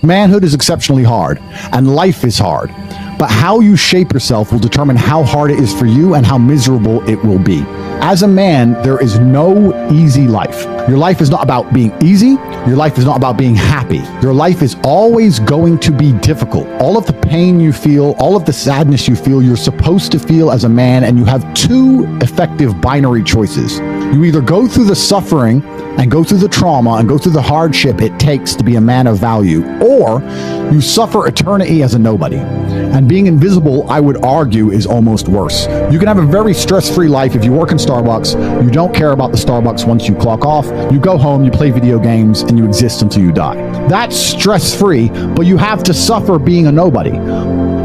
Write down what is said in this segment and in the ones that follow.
Manhood is exceptionally hard, and life is hard. But how you shape yourself will determine how hard it is for you and how miserable it will be. As a man, there is no easy life. Your life is not about being easy. Your life is not about being happy. Your life is always going to be difficult. All of the pain you feel, all of the sadness you feel, you're supposed to feel as a man, and you have two effective binary choices. You either go through the suffering and go through the trauma and go through the hardship it takes to be a man of value, or you suffer eternity as a nobody. And being invisible, I would argue, is almost worse. You can have a very stress-free life if you work in Starbucks. You don't care about the Starbucks once you clock off. You go home, you play video games, and you exist until you die. That's stress-free, but you have to suffer being a nobody.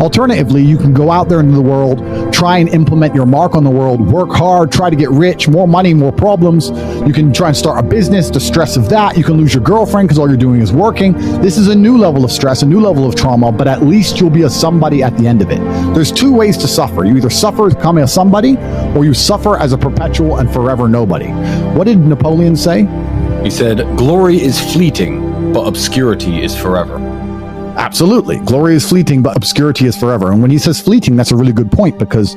Alternatively, you can go out there into the world, try and implement your mark on the world, work hard, try to get rich, more money, more problems. You can try and start a business, the stress of that. You can lose your girlfriend because all you're doing is working. This is a new level of stress, a new level of trauma, but at least you'll be a somebody at the end of it. There's two ways to suffer. You either suffer as becoming a somebody, or you suffer as a perpetual and forever nobody. What did Napoleon say? He said, "Glory is fleeting, but obscurity is forever." Absolutely. Glory is fleeting, but obscurity is forever. And when he says fleeting, that's a really good point, because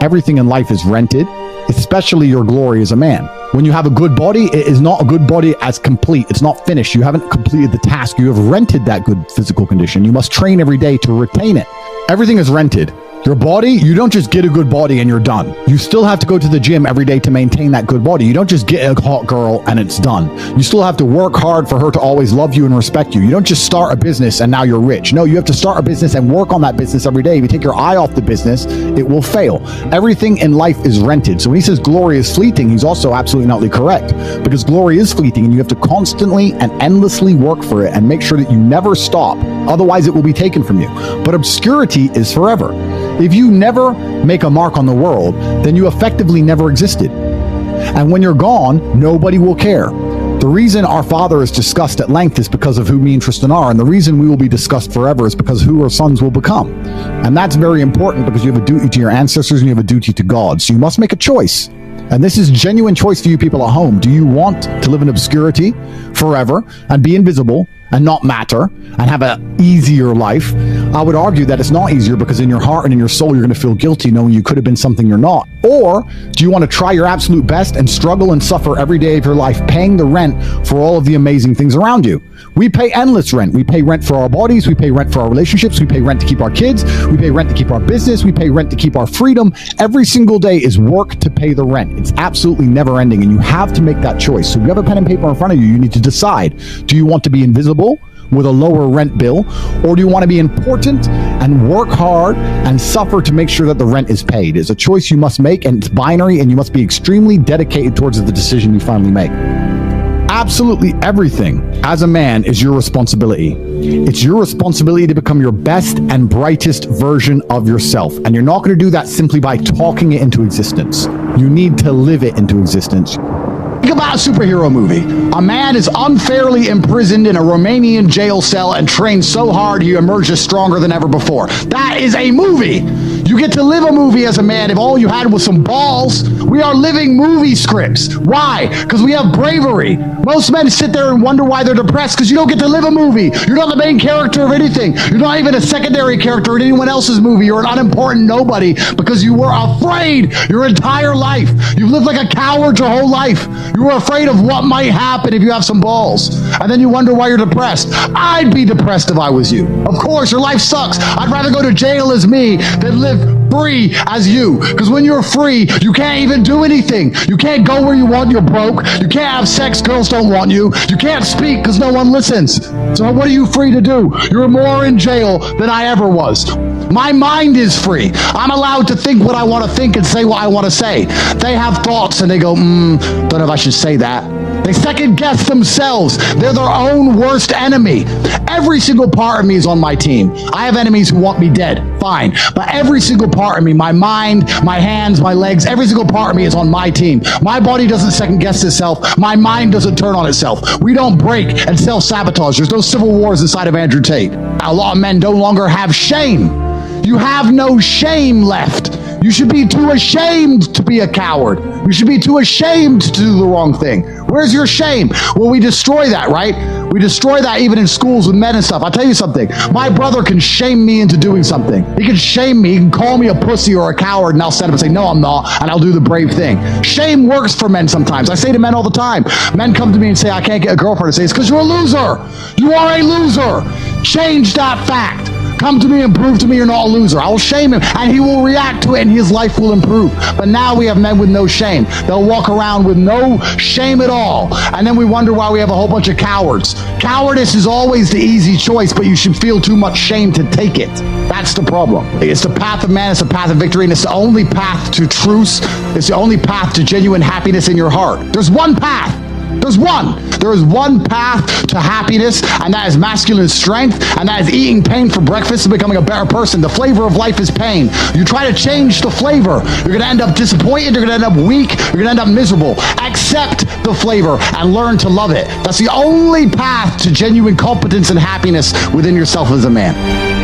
everything in life is rented, especially your glory as a man. When you have a good body, it is not a good body as complete. It's not finished. You haven't completed the task. You have rented that good physical condition. You must train every day to retain it. Everything is rented. Your body, you don't just get a good body and you're done. You still have to go to the gym every day to maintain that good body. You don't just get a hot girl and it's done. You still have to work hard for her to always love you and respect you. You don't just start a business and now you're rich. No, you have to start a business and work on that business every day. If you take your eye off the business, it will fail. Everything in life is rented. So when he says glory is fleeting, he's also absolutely not correct, because glory is fleeting and you have to constantly and endlessly work for it and make sure that you never stop. Otherwise, it will be taken from you. But obscurity is forever. If you never make a mark on the world, then you effectively never existed. And when you're gone, nobody will care. The reason our Father is discussed at length is because of who me and Tristan are, and the reason we will be discussed forever is because who our sons will become. And that's very important, because you have a duty to your ancestors and you have a duty to God. So you must make a choice. And this is a genuine choice for you people at home. Do you want to live in obscurity forever and be invisible and not matter and have an easier life? I would argue that it's not easier, because in your heart and in your soul, you're going to feel guilty knowing you could have been something you're not. Or do you want to try your absolute best and struggle and suffer every day of your life, paying the rent for all of the amazing things around you? We pay endless rent. We pay rent for our bodies. We pay rent for our relationships. We pay rent to keep our kids. We pay rent to keep our business. We pay rent to keep our freedom. Every single day is work to pay the rent. It's absolutely never ending, and you have to make that choice. So if you have a pen and paper in front of you, you need to decide. Do you want to be invisible with a lower rent bill, or do you want to be important and work hard and suffer to make sure that the rent is paid? It's a choice you must make, and it's binary, and you must be extremely dedicated towards the decision you finally make. Absolutely everything as a man is your responsibility. It's your responsibility to become your best and brightest version of yourself. And you're not going to do that simply by talking it into existence. You need to live it into existence. Think about a superhero movie. A man is unfairly imprisoned in a Romanian jail cell and trained so hard he emerges stronger than ever before. That is a movie. You get to live a movie as a man if all you had was some balls. We are living movie scripts. Why? Because we have bravery. Most men sit there and wonder why they're depressed, because you don't get to live a movie. You're not the main character of anything. You're not even a secondary character in anyone else's movie. You're an unimportant nobody because you were afraid your entire life. You've lived like a coward your whole life. You were afraid of what might happen if you have some balls. And then you wonder why you're depressed. I'd be depressed if I was you. Of course, your life sucks. I'd rather go to jail as me than live free as you. Because when you're free, you can't even do anything. You can't go where you want, you're broke. You can't have sex, girls don't want you. You can't speak because no one listens. So what are you free to do? You're more in jail than I ever was. My mind is free. I'm allowed to think what I want to think and say what I want to say. They have thoughts and they go, don't know if I should say that. They second guess themselves. They're their own worst enemy. Every single part of me is on my team. I have enemies who want me dead. Fine. But every single part of me, my mind, my hands, my legs, every single part of me is on my team. My body doesn't second guess itself. My mind doesn't turn on itself. We don't break and self-sabotage. There's no civil wars inside of Andrew Tate. A lot of men no longer have shame. You have no shame left. You should be too ashamed to be a coward. You should be too ashamed to do the wrong thing. Where's your shame? Well, we destroy that, right? We destroy that even in schools with men and stuff. I'll tell you something. My brother can shame me into doing something. He can shame me. He can call me a pussy or a coward, and I'll stand up and say, no, I'm not, and I'll do the brave thing. Shame works for men sometimes. I say to men all the time, men come to me and say, I can't get a girlfriend. I say, it's because you're a loser. You are a loser. Change that fact. Come to me and prove to me you're not a loser. I will shame him, and he will react to it, and his life will improve. But now we have men with no shame. They'll walk around with no shame at all, and then we wonder why we have a whole bunch of cowards. Cowardice is always the easy choice, but you should feel too much shame to take it. That's the problem. It's the path of man, it's the path of victory, and it's the only path to truce. It's the only path to genuine happiness in your heart. There's one path. There's one. There is one path to happiness, and that is masculine strength, and that is eating pain for breakfast and becoming a better person. The flavor of life is pain. You try to change the flavor, you're going to end up disappointed, you're going to end up weak, you're going to end up miserable. Accept the flavor and learn to love it. That's the only path to genuine competence and happiness within yourself as a man.